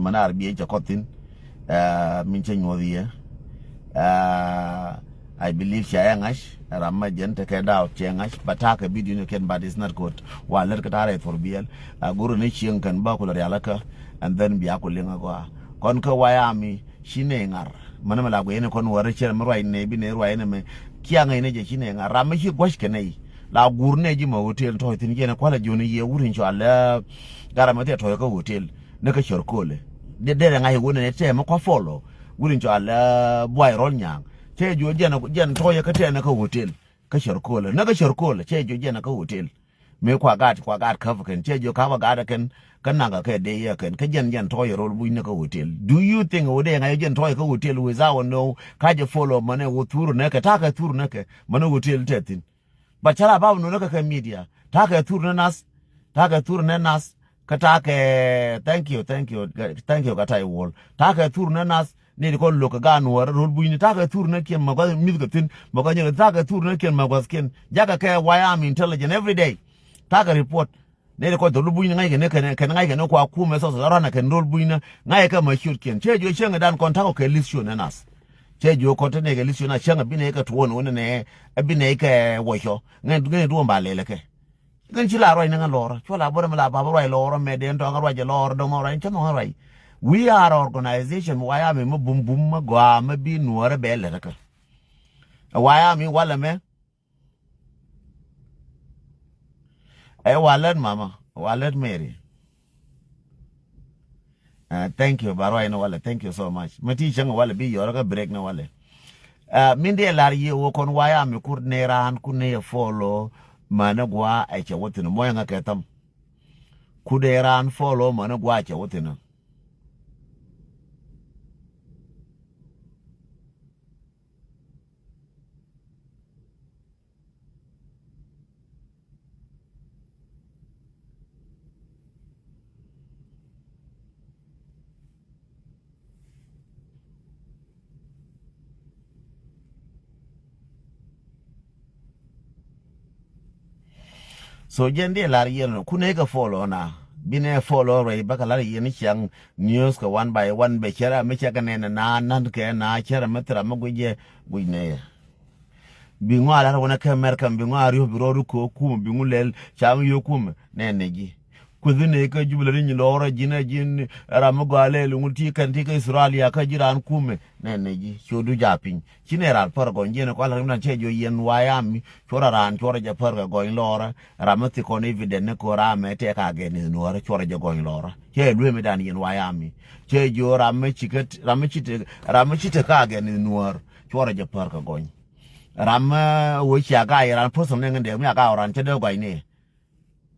manar bi jacotin min chenyodie I believe Shayangash, Rama Gente Keda, Changash, Bataka Bidin can but it's not good. While let Katare for Biel, Guru Nishin can Bakula Yalaka, and then Biakulingagua. Conca Wyami, Shinengar, Manamala, any con warrior, Marai, Nabi, Nero enemy, Kiang Energy Shinengar, Ramashi Washkane, La Gurnejima Hotel, Toitin, Jena Quala Juni, Urinchal, Garamate Toyaka Hotel, Nakashur Cole. The dead and I wouldn't say Maka follow, Urinchal, Boy Ronyang. Cheju jen toya kate na ka hotel ka sharkola na ka sharkola cheju jen ka hotel me kwa gat cover kan cheju ka ga kan naga ka de ya kan ka jen toya rol bu na ka hotel. Do you think ode nga jen toya ka hotel without no ka je follow mane wo turu na ka ta ka turu na ka mane hotel tetin ba chala ba no ka media ta ka turu na nas ka ta ka thank you ka tai wall ta ka turu na nas ne ko loka gan war rol buini taka tour na ken magwa mizgatin magwa taka tour na ken magwa sken jaga ka why intelligent every day taka report ne ko rol buini ngai ne kan ngai ne ko akume so rana ken rol buini ngai ka ma shoot ken chejo shenga dan kon tako ke lisho na nas chejo ko tene ke lisho na shenga bine ka tuwon wona ne bine ka wosho ngai do mbalele ke kan chila roi na lora chola bore mala baba roi lora me den to ngarwa je lora do mo roi chamo roi. We are organization why am I boom boom gwa me bi nuore bele raka. Why am I wala me? Wallet mama, wallet Mary. Thank you, Baroi no wala. Thank you so much. Mati changa wala bi yoraka break na wale. Minde lari wo kon why am I kur neran kunne follow managwa eche wotino moya nga ketam. Kuderan follow managwa eche wotino. So jende lari yeno kunega follow na bine follow ray baka lari yeni chang news ka one by one be chera me chaka nena na nan ke na chera metra maguje guine bingwa la wona ka merkam bingwa ri biro ko kum bingulel cham yo kum neneji kudine ka jubla ni lora jina jin ramugale lunguti kan tika Australia ka jiran kume neneji chodu japin chineral pargo njene ko ala rimna chejo yen wayami chora ran chora ja parga go lora ramati ko evident ko rame te ka geni nuara chora ja go lora che lwe me dan yen wayami chejo ramachite ka geni nuara chora ja parga go ram wo chaga iran person ngende mi aka oran chede go ni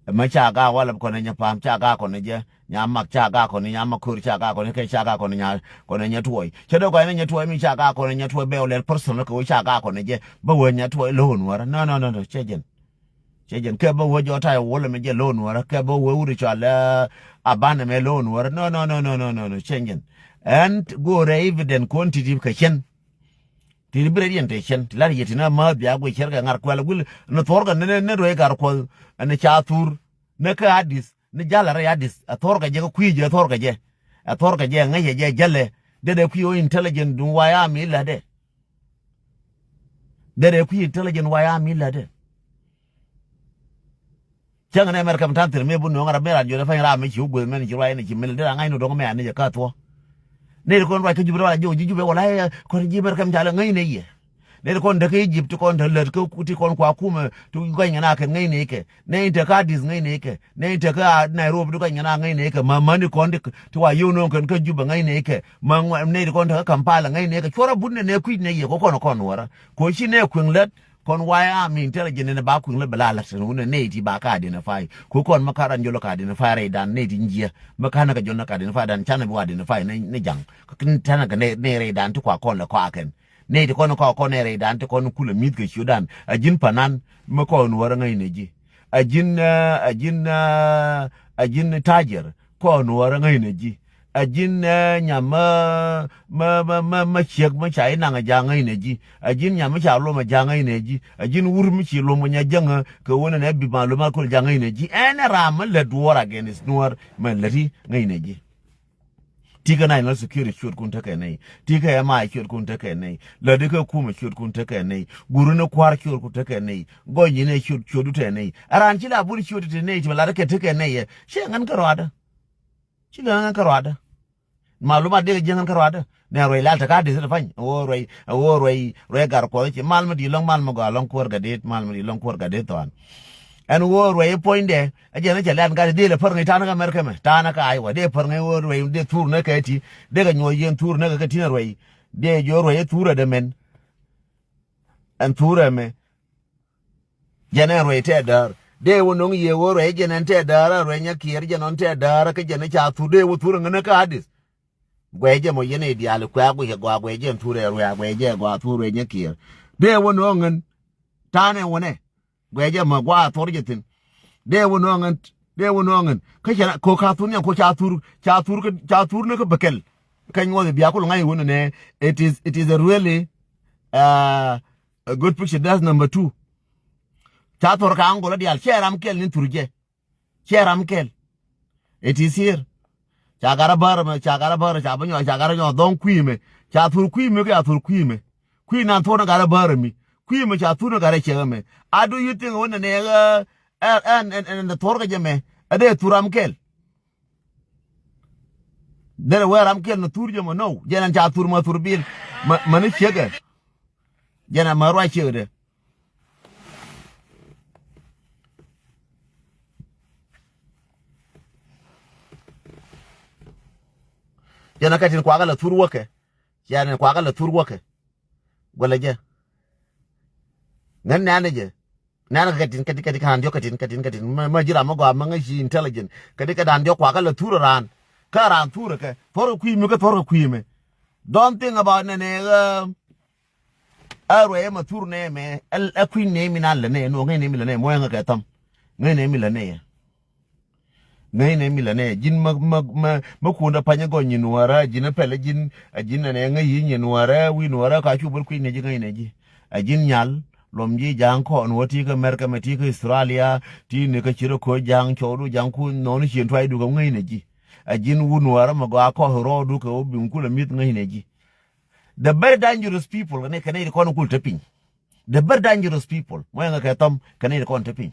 machaga wala kone nya pam chaga kone je nya mak chaga kone nya makur chaga kone ke chaga kone nya tuoi chedo ko nya tuoi mi chaga kone nya tuoi be ole person ko chaga kone je ba wo nya tuoi lon wara no chejen ke ba wo jota wala me je lon wara ke ba wo uri chala abana me lon wara no chejen and go evident quantity ka chen tilibere yente chen tilari yetina ma biya go cherga ngar kwala gul no torga ne roe gar ko ne chatur ne ka hadis ne jalare hadis a torga je ko kuije torga je ngaye je jalle de ku intelligent dun waya mi la de ku intelligent waya mi la de changa ne mer kam tantir me bu no ngara mera jo fa ra me chi ugwe men chi wa ne chi mel de ngai no do me ane je ka to ne ko rai ka jubra wala jo jube wala ko jiber kam jala ngai ne ye ne ko ndake Egypt ko ndaler ko kuti kon kwa kuma tu ganya na kan ngai ne ke ne ta ka dis ngai ne ke ne ta ka Nairobi du ganya na ngai ne ke mani ko ndik to wa yuno kan ka juba ngai ne ke ne ko ta Kampala ngai ne ke chora bunne ne ku ne ye ko kon wara ko shi ne kunlet kon waya mi intelligent ne ba kunlet balala sun ne ti ba ka identify ko kon makaran jolo ka identify dan ne ti njia makana ka jonna ka identify dan chana bi wa identify ne jang kin tana ka ne re dan to kwa kon la kwa ken ne ti kon ko ne re dan to kon kula mit ke shudan ajin panan ma kon wara ngai ne ji ajin tajer kon wara ngai ne ji ajin nyama ma chek ma chai na nga janga ineji ajin nyama cha lo ma janga ineji ajin wur mi chi lo mo nya janga ko wona ne bi ma lo ma ko janga ineji ene ram le duora against nuar ma lati nga ineji tika national security shoot kun take nei tika ya mai shoot kun take nei la de ka kuma shoot kun take nei guru ne kwar shoot kun take nei gonyi ne shoot te nei aran chila buri shoot te nei la ke take nei ye she ngan karwada chila ngan karwada maluma de jengan karwada ne roi la ta ka de fany roi gar ko che malma di long malma go long kor gadet malma di long kor gadet ton en roi point de ajena chalan ga de le parngi tana ga merke me tana ka ai wa de parngi roi de tour ne ka ti de ga nyoy yen tour ne ga ti roi de jo roi tour de men en tour me jena roi te dar de wonong ye roi jena te dar roi nya kier jena te dar ka jena cha tu de wo tour ne ka hadis gweje mo yene dial kwa gweje nture ya gweje gwa ture nyekir de wono ngen tane wone gweje mo gwa torjetin de wono ngen ka ko ka tunya ko cha tur ne ko bekel kan wo biya ko ngai wono ne it is a really a good picture. That's number 2 cha tor ka angola dial sheram kel ni turje sheram kel it is here chagara bar chabanyo chagara nyo don kwime cha tur kwime ga tur kwime kwina to na gara bar mi kwime cha tur na gara cheme adu you think wona ne and the torga jeme ade turam kel there where am kel na tur jemo no jena cha tur ma tur bil mani chege jena marwa chede jana katin kwa gala tur wake jana kwa gala tur wake wala je nan nana je nana katin kan dio katin ma jira ma gwa ma ngi intelligent ka dan dio kwa gala tur ran ka ran tur ke tor ku mi ka tor ku mi don't think about ne arwe ma tur ne me el ku ne mi na le ne no ngi ne mi le ne mo nga ka tam ngi ne mi le ne ne mi lane jin ma kunda panya go nyinuara jin pele jin ne nga yi nyinuara wi nuara ka chu bur ku ne ji ngai ne ji ajin nyal lomji jang ko on woti ka merka meti ka Australia ti ne ka chiro ko jang choru jang ku no ni chin twai du ga ngai ne ji ajin wu nuara ma go ko ro du ka obi ku le mit ngai ne ji the very dangerous people ne ka ne ko ku tapin the very dangerous people mo nga ka tam ka ne ko tapin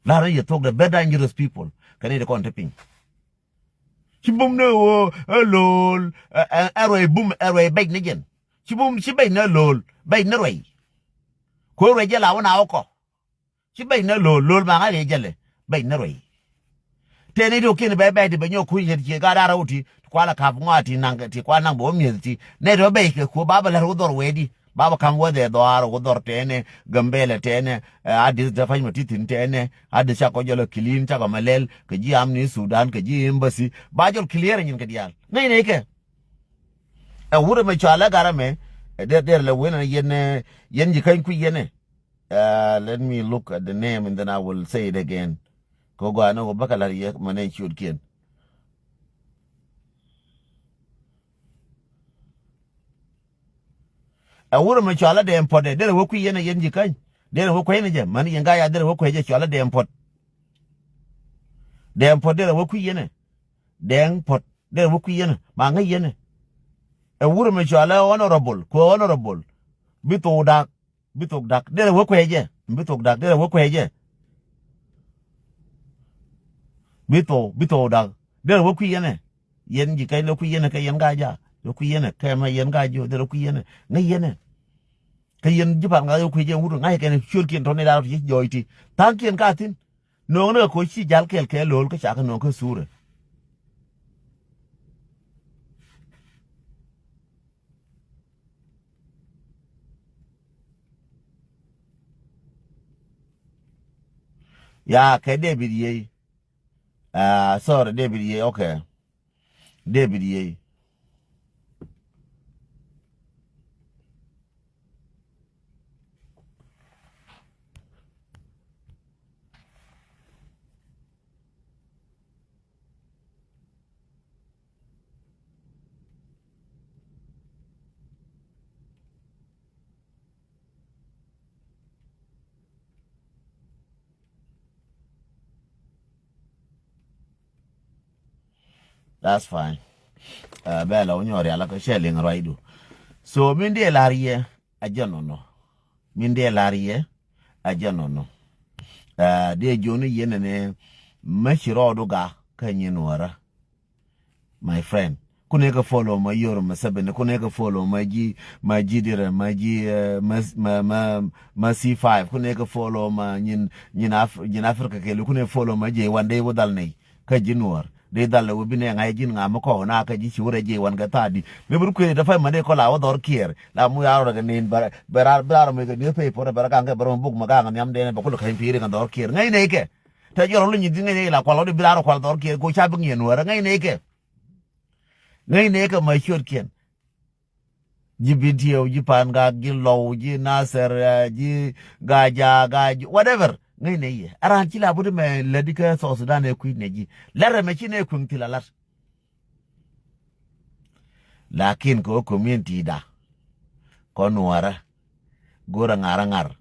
la ra ye talk the very dangerous people kane de konte pin chibum ne wo lol arwe bum arwe beg ne gen chibum chibe ne lol beg ne roi ko re jela wona oko chibe ne lol ma ga le jele beg ne roi tene do kin be de benyo ku ye ga dara uti kwala ka ngati nanga ti kwa nang bo mieti ne do be ke ko baba la rodor wedi baba kan wode do aro godor tene gambele tene adis da fanyma titin tene adis ko jolo kilin ta ko malel ke ji amni Sudan ke ji embassy ba jol clear nyin ke dial nei ne ke e wure me chala garame der le wena yen ji kan ku yene let me look at the name and then I will say it again ko go ano bakalar ye manen shoot ken a wuro me chala de import de wo ku yene yen ji kan de wo ko yene je man yenga ya de wo ko je chala de import de wo ku yene de import de wo ku yene ma nga yene a wuro me chala honorable bito dak de wo ko je bito dak de wo ko je bito dak de wo ku yene yen ji kai lo ku yene ka yen ga ja lo ku yene ka ma yen ga jo de lo ku yene nga yene kayen jipa nga yo kuje wuru nga ken shul kin tone da ji joyti tan ken ka tin no na ko chi jal kel ke lol ka chaka no ka sure ya ke David ye sorry David ye okay David ye that's fine bela onyori ala ka shelling raidu so minde larie ajanono minde larie ajanono de joni yenene mashiro duga kanyinwara my friend kuneka follow my yoro masabene kuneka follow my dire my ma C5 kuneka follow ma nyin Africa ke kuneka follow ma je one day wodal nei ka jinwar de dal wo bine ngai jin ngam ko na ka ji shure je wan ga tadi me bur ku da fa mane ko la wodor kier la mu ya ro ga nin bar me ga ne pe por bar ka ga bar buk ma ga ngam de ba ko ka pire ga dor kier ngai nei ke ta joro lu nyi ngai la ko lo de bar ko dor kier ko cha bu ngien wara ngai nei ke ngai ne ka mai short ken ji video ji pan ga gi low ji naser ji gaja whatever ngai ne ye aran ci la bu de me le dika so Sudan e ku ne ji lere me ci ne ku nti la lat lakin ko community da ko nuara gora ngar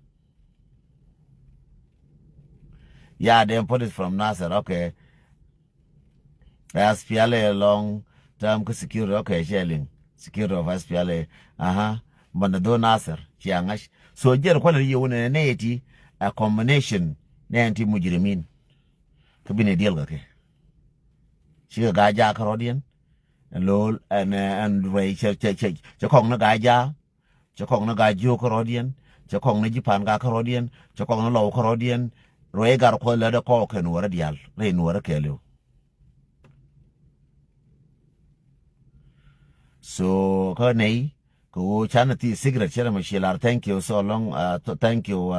yeah they put it from Nasser okay as piale long term security okay shelling security of SPLA Bandado Nasser chiangash so jer kwala yewone neti a combination nenti mujrimin kabine deal gake chiga gaja karodian lol and way che kong na gaja che kong na gajo karodian che kong na jipan ga karodian che kong na law karodian roe gar ko la de ko ken wara dial re nuara kelo so ka nei ko chanati secret chera mashilar thank you so long thank you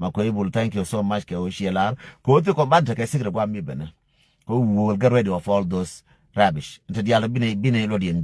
makoibul thank you so much ke o shilar ko to combat ke secret kwa mi bena ko will get rid of all those rubbish into the bine lodien